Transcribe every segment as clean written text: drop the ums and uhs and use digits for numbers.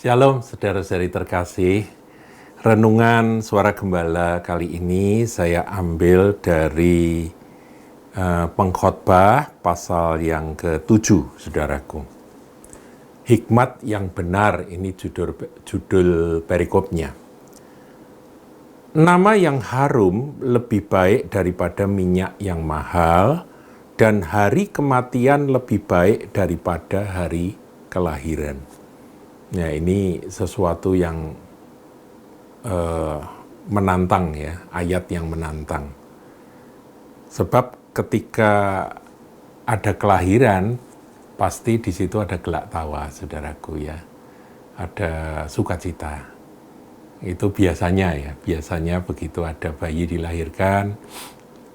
Shalom saudara-saudari terkasih. Renungan Suara Gembala kali ini saya ambil dari Pengkhotbah pasal yang ke-7, saudaraku. Hikmat yang benar, ini judul perikopnya. Nama yang harum lebih baik daripada minyak yang mahal, dan hari kematian lebih baik daripada hari kelahiran. Ya, ini sesuatu yang menantang ya, ayat yang menantang. Sebab ketika ada kelahiran, pasti di situ ada gelak tawa, saudaraku ya. Ada sukacita. Itu biasanya begitu ada bayi dilahirkan,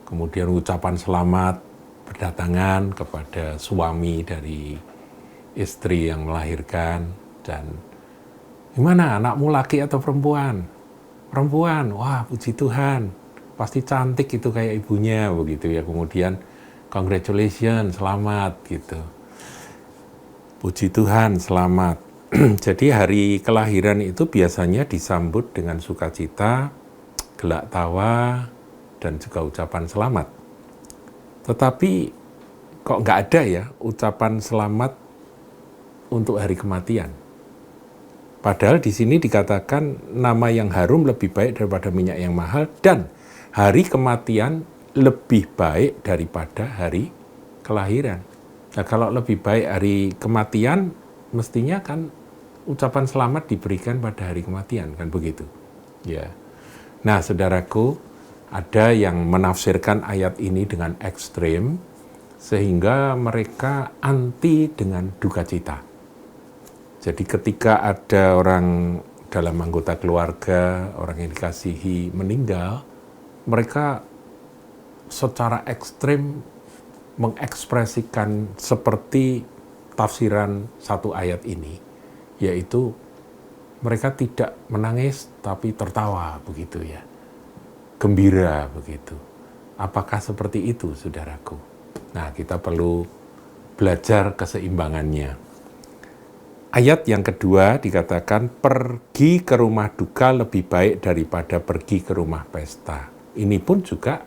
kemudian ucapan selamat berdatangan kepada suami dari istri yang melahirkan, dan gimana anakmu laki atau perempuan? Perempuan, wah puji Tuhan, pasti cantik itu kayak ibunya begitu ya. Kemudian congratulations, selamat gitu. Puji Tuhan, selamat. Jadi hari kelahiran itu biasanya disambut dengan sukacita, gelak tawa, dan juga ucapan selamat. Tetapi kok nggak ada ya ucapan selamat untuk hari kematian? Padahal di sini dikatakan nama yang harum lebih baik daripada minyak yang mahal, dan hari kematian lebih baik daripada hari kelahiran. Nah, kalau lebih baik hari kematian, mestinya kan ucapan selamat diberikan pada hari kematian, kan begitu? Ya. Nah, saudaraku, ada yang menafsirkan ayat ini dengan ekstrim, sehingga mereka anti dengan duka cita. Jadi ketika ada orang dalam anggota keluarga, orang yang dikasihi meninggal, mereka secara ekstrim mengekspresikan seperti tafsiran satu ayat ini, yaitu mereka tidak menangis tapi tertawa begitu ya, gembira begitu. Apakah seperti itu, saudaraku? Nah, kita perlu belajar keseimbangannya. Ayat yang kedua dikatakan pergi ke rumah duka lebih baik daripada pergi ke rumah pesta. Ini pun juga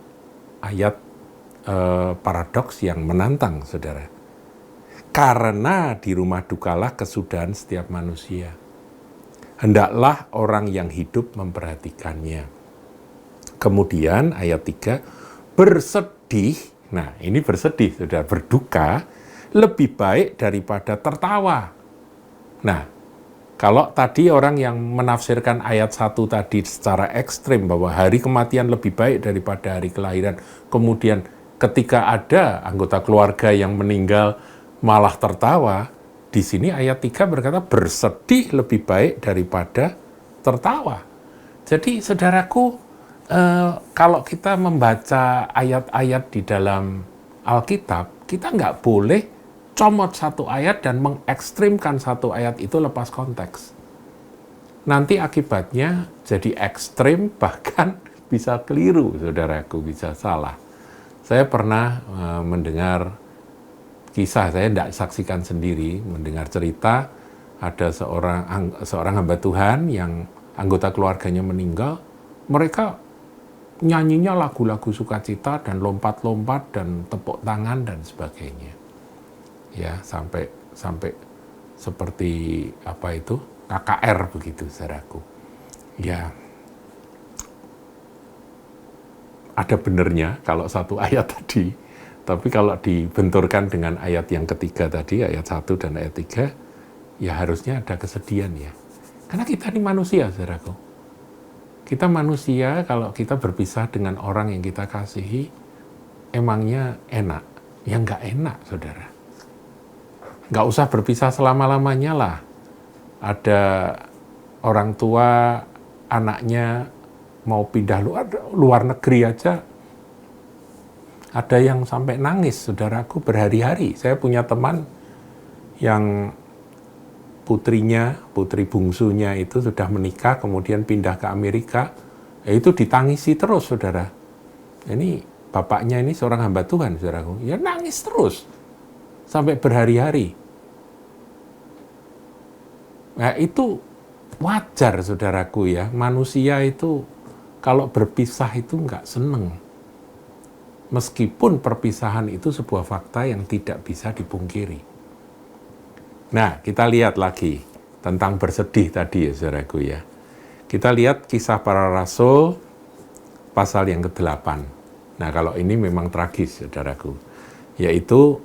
ayat paradoks yang menantang, saudara. Karena di rumah dukalah kesudahan setiap manusia. Hendaklah orang yang hidup memperhatikannya. Kemudian ayat 3, bersedih. Nah, ini bersedih, saudara, berduka lebih baik daripada tertawa. Nah, kalau tadi orang yang menafsirkan ayat 1 tadi secara ekstrim bahwa hari kematian lebih baik daripada hari kelahiran, kemudian ketika ada anggota keluarga yang meninggal malah tertawa, di sini ayat 3 berkata bersedih lebih baik daripada tertawa. Jadi saudaraku, kalau kita membaca ayat-ayat di dalam Alkitab, kita nggak boleh comot satu ayat dan mengekstrimkan satu ayat itu lepas konteks. Nanti akibatnya jadi ekstrim, bahkan bisa keliru, saudaraku, bisa salah. Saya pernah mendengar kisah, saya tidak saksikan sendiri, mendengar cerita ada seorang hamba Tuhan yang anggota keluarganya meninggal, mereka nyanyinya lagu-lagu sukacita dan lompat-lompat dan tepuk tangan dan sebagainya. Ya, sampai seperti apa itu KKR begitu, saudaraku. Ya, ada benernya kalau satu ayat tadi, tapi kalau dibenturkan dengan ayat yang ketiga tadi, ayat 1 dan ayat 3, ya harusnya ada kesedihan ya. Karena kita ini manusia, saudaraku. Kita manusia, kalau kita berpisah dengan orang yang kita kasihi, emangnya enak? Ya nggak enak, saudara. Nggak usah berpisah selama-lamanya lah. Ada orang tua, anaknya mau pindah luar negeri aja, ada yang sampai nangis, saudaraku, berhari-hari. Saya punya teman yang putri bungsunya itu sudah menikah, kemudian pindah ke Amerika, ya itu ditangisi terus, saudara. Ini bapaknya ini seorang hamba Tuhan, saudaraku, ya nangis terus sampai berhari-hari. Nah, itu wajar saudaraku ya, manusia itu kalau berpisah itu nggak seneng. Meskipun perpisahan itu sebuah fakta yang tidak bisa dipungkiri. Nah, kita lihat lagi tentang bersedih tadi ya saudaraku ya. Kita lihat Kisah Para Rasul pasal yang ke-8. Nah, kalau ini memang tragis saudaraku. Yaitu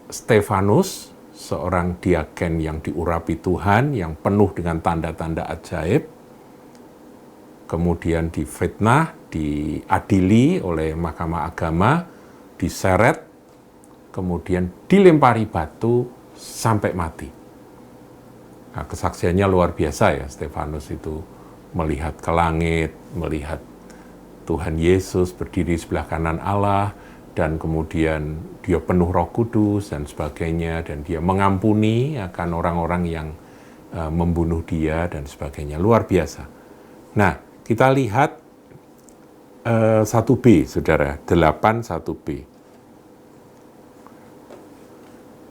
Stefanus, seorang diaken yang diurapi Tuhan, yang penuh dengan tanda-tanda ajaib, kemudian difitnah, diadili oleh Mahkamah Agama, diseret, kemudian dilempari batu sampai mati. Nah, kesaksiannya luar biasa ya, Stefanus itu melihat ke langit, melihat Tuhan Yesus berdiri sebelah kanan Allah, dan kemudian dia penuh Roh Kudus dan sebagainya, dan dia mengampuni akan orang-orang yang membunuh dia dan sebagainya. Luar biasa. Nah, kita lihat 1b, saudara, 8:1b.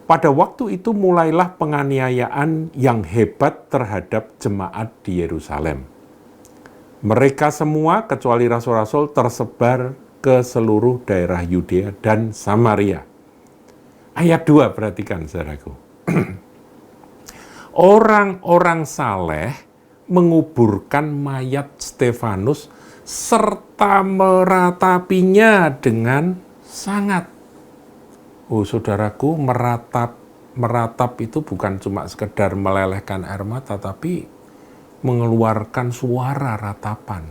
Pada waktu itu mulailah penganiayaan yang hebat terhadap jemaat di Yerusalem. Mereka semua, kecuali rasul-rasul, tersebar ke seluruh daerah Yudea dan Samaria. Ayat 2, perhatikan saudaraku. Orang-orang saleh menguburkan mayat Stefanus serta meratapinya dengan sangat. Oh saudaraku, meratap itu bukan cuma sekedar melelehkan air mata, tapi mengeluarkan suara ratapan.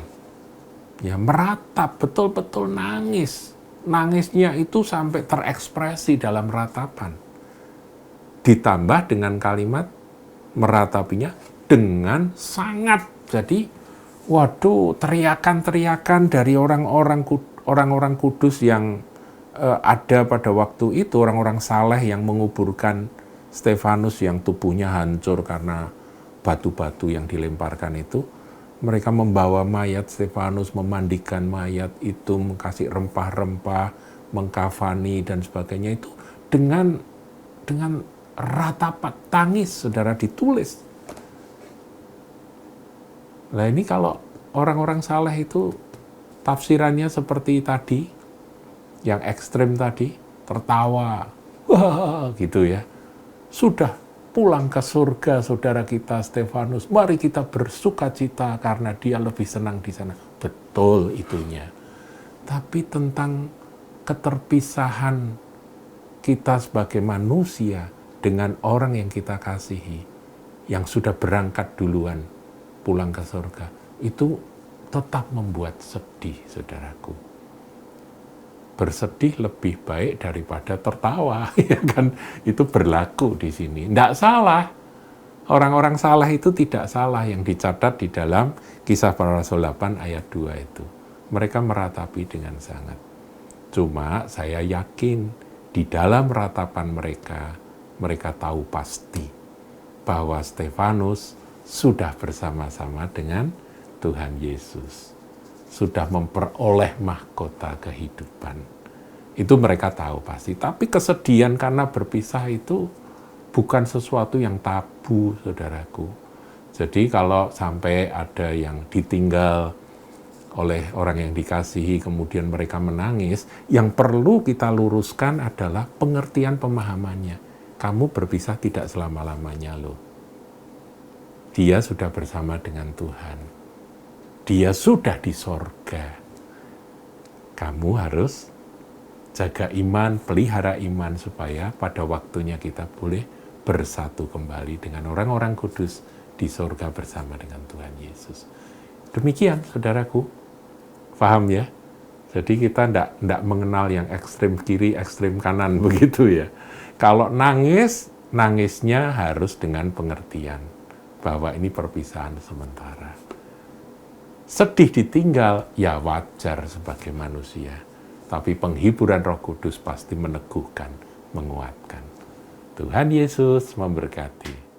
Ya, meratap, betul-betul nangis. Nangisnya itu sampai terekspresi dalam ratapan. Ditambah dengan kalimat meratapinya dengan sangat. Jadi, waduh, teriakan-teriakan dari orang-orang kudus yang ada pada waktu itu, orang-orang saleh yang menguburkan Stefanus yang tubuhnya hancur karena batu-batu yang dilemparkan itu. Mereka membawa mayat Stefanus, memandikan mayat itu, mengkasih rempah-rempah, mengkafani dan sebagainya itu dengan ratapan tangis, saudara, ditulis. Nah ini kalau orang-orang saleh itu tafsirannya seperti tadi, yang ekstrem tadi, tertawa, wah gitu ya. Sudah pulang ke surga saudara kita Stefanus, mari kita bersukacita karena dia lebih senang di sana. Betul itunya. Tapi tentang keterpisahan kita sebagai manusia dengan orang yang kita kasihi, yang sudah berangkat duluan pulang ke surga, itu tetap membuat sedih, saudaraku. Bersedih lebih baik daripada tertawa, ya kan? Itu berlaku di sini. Tidak salah. Orang-orang salah itu tidak salah yang dicatat di dalam Kisah Para Rasul 8 ayat 2 itu. Mereka meratapi dengan sangat. Cuma saya yakin di dalam ratapan mereka tahu pasti bahwa Stefanus sudah bersama-sama dengan Tuhan Yesus. Sudah memperoleh mahkota kehidupan. Itu mereka tahu pasti. Tapi kesedihan karena berpisah itu bukan sesuatu yang tabu, saudaraku. Jadi kalau sampai ada yang ditinggal oleh orang yang dikasihi, kemudian mereka menangis, yang perlu kita luruskan adalah pengertian pemahamannya. Kamu berpisah tidak selama-lamanya loh. Dia sudah bersama dengan Tuhan. Dia sudah di sorga. Kamu harus jaga iman, pelihara iman supaya pada waktunya kita boleh bersatu kembali dengan orang-orang kudus di sorga bersama dengan Tuhan Yesus. Demikian, saudaraku. Paham ya? Jadi kita tidak mengenal yang ekstrem kiri, ekstrem kanan begitu ya. Kalau nangis, nangisnya harus dengan pengertian bahwa ini perpisahan sementara. Sedih ditinggal, ya wajar sebagai manusia. Tapi penghiburan Roh Kudus pasti meneguhkan, menguatkan. Tuhan Yesus memberkati.